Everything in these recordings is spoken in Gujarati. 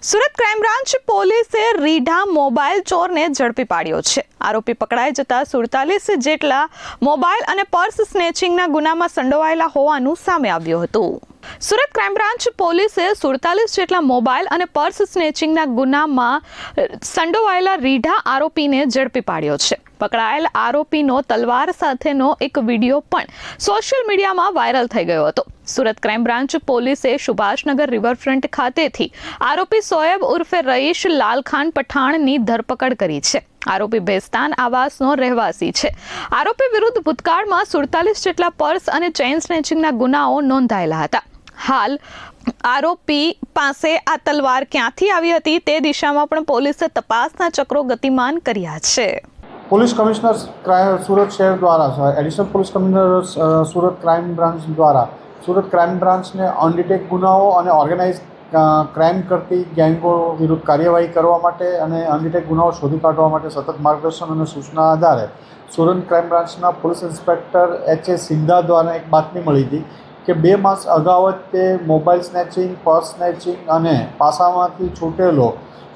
સુરત ક્રાઇમ બ્રાન્ચ પોલીસે રીઢા મોબાઈલ ચોરને ઝડપી પાડ્યો છે. આરોપી પકડાઈ જતા 47 જેટલા મોબાઈલ અને પર્સ સ્નેચિંગના ગુનામાં સંડોવાયેલા હોવાનું સામે આવ્યું હતું. સુરત ક્રાઇમ બ્રાન્ચ પોલીસે 47 જેટલા મોબાઈલ અને પર્સ સ્નેચિંગના ગુનામાં સંડોવાયેલા રીઢા આરોપીને ઝડપી પાડ્યો છે. પકડાયેલ આરોપીનો તલવાર સાથેનો એક વિડીયો પણ સોશિયલ મીડિયામાં વાયરલ થઈ ગયો હતો. સુરત ક્રાઇમ બ્રાન્ચ પોલીસે સુભાષનગર રિવરફ્રન્ટ ખાતેથી આરોપી સોએબ ઉર્ફે રઈશ લાલખાન પઠાણની ધરપકડ કરી છે. આરોપી બેસ્તાન આવાસનો રહેવાસી છે. આરોપી વિરુદ્ધ ભૂતકાળમાં 47 જેટલા પર્સ અને ચેઇન સ્નેચિંગના ગુનાઓ નોંધાયેલા હતા. હાલ આરોપી પાસે આ તલવાર ક્યાંથી આવી હતી તે દિશામાં પણ પોલીસે તપાસના ચક્રો ગતિમાન કર્યા છે. પોલીસ કમિશનર સુરત શહેર દ્વારા additional police commissioner Surat crime branch દ્વારા સુરત ક્રાઇમ બ્રાન્ચને અનડિટેક ગુનાઓ અને ઓર્ગેનાઇઝ ક્રાઇમ કરતી ગેંગો વિરુદ્ધ કાર્યવાહી કરવા માટે અને અનડિટેક ગુનાઓ શોધી કાઢવા માટે સતત માર્ગદર્શન અને સૂચના આધારે સુરત ક્રાઇમ બ્રાન્ચના પોલીસ ઇન્સ્પેક્ટર H.A. સિંધા દ્વારા એક બાતમી મળી હતી કે 2 માસ અગાઉ જ તે મોબાઈલ સ્નેચિંગ, પર્સ સ્નેચિંગ અને પાસામાંથી છૂટેલો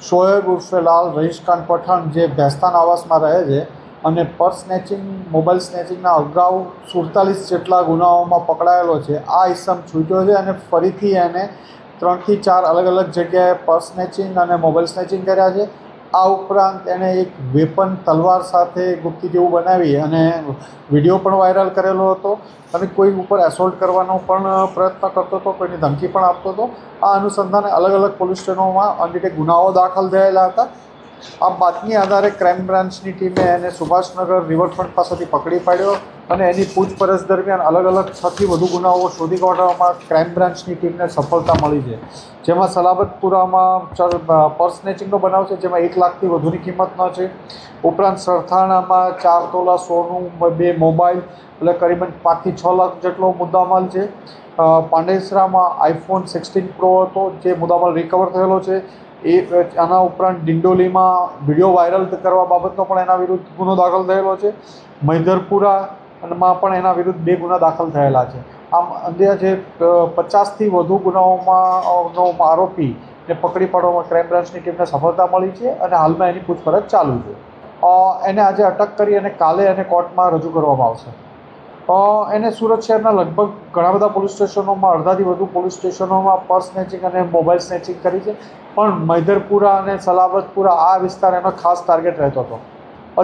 શોએબ ઉર્ફે લાલ રઈશખાન પઠાણ જે બેસ્તાન આવાસમાં રહે છે અને પર્સ સ્નેચિંગ, મોબાઈલ સ્નેચિંગના અગાઉ 47 જેટલા ગુનાઓમાં પકડાયેલો છે. આ ઇસમ છૂટ્યો છે અને ફરીથી એને 3 થી 4 અલગ અલગ જગ્યાએ પર્સ સ્નેચિંગ અને મોબાઈલ સ્નેચિંગ કર્યા છે. આ ઉપરાંત એણે એક વેપન તલવાર સાથે ગુપ્તી જેવું બનાવી અને વિડીયો પણ વાયરલ કરેલો હતો અને કોઈ ઉપર એસોલ્ટ કરવાનો પણ પ્રયત્ન કરતો હતો, કોઈની ધમકી પણ આપતો હતો. આ અનુસંધાને અલગ અલગ પોલીસ સ્ટેશનોમાં અનડિટેક ગુનાઓ દાખલ થયેલા હતા. આ બાતમી આધારે ક્રાઇમ બ્રાન્ચની ટીમે એને સુભાષનગર રિવરફ્રન્ટ પાસેથી પકડી પાડ્યો અને એની પૂછપરછ દરમિયાન અલગ અલગ 6 થી વધુ ગુનાઓ શોધી કાઢવામાં ક્રાઇમ બ્રાન્ચની ટીમને સફળતા મળી છે. જેમાં સલાબતપુરામાં પર્સ સ્નેચિંગનો બનાવ છે, જેમાં 1 લાખથી વધુની કિંમતનો છે. ઉપરાંત સરથાણામાં 4 તોલા સોનું, 2 મોબાઈલ એટલે કરીબન 5 થી 6 લાખ જેટલો મુદ્દામાલ છે. પાંડેસરામાં iPhone 16 Pro હતો જે મુદ્દામાલ રિકવર થયેલો છે. આના ઉપરાંત ડિંડોલીમાં વિડીયો વાયરલ કરવા બાબતનો પણ એના વિરુદ્ધ ગુનો દાખલ થયેલો છે. મહિધરપુરામાં પણ એના વિરુદ્ધ 2 ગુના દાખલ થયેલા છે. આમ અંદાજે 50થી વધુ ગુનાઓમાંનો આરોપીને પકડી પાડવામાં ક્રાઇમ બ્રાન્ચની ટીમને સફળતા મળી છે અને હાલમાં એની પૂછપરછ ચાલુ છે. એને આજે અટક કરી અને કાલે એને કોર્ટમાં રજૂ કરવામાં આવશે. એને સુરત શહેરના લગભગ ઘણા બધા પોલીસ સ્ટેશનોમાં, અડધાથી વધુ પોલીસ સ્ટેશનોમાં પર્સ સ્નેચિંગ અને મોબાઈલ સ્નેચિંગ કરી છે. પણ મહિધરપુરા અને સલાબતપુરા આ વિસ્તાર એનો ખાસ ટાર્ગેટ રહેતો હતો.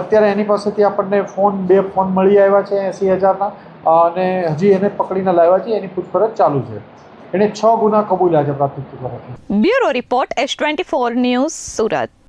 અત્યારે એની પાસેથી આપણને 2 ફોન મળી આવ્યા છે 80,000ના અને હજી એને પકડીને લાવ્યા છે. એની પૂછપરછ ચાલુ છે. એણે 6 ગુના કબૂલ્યા છે પ્રાથમિક તપાસમાં. Bureau report S24 news Surat.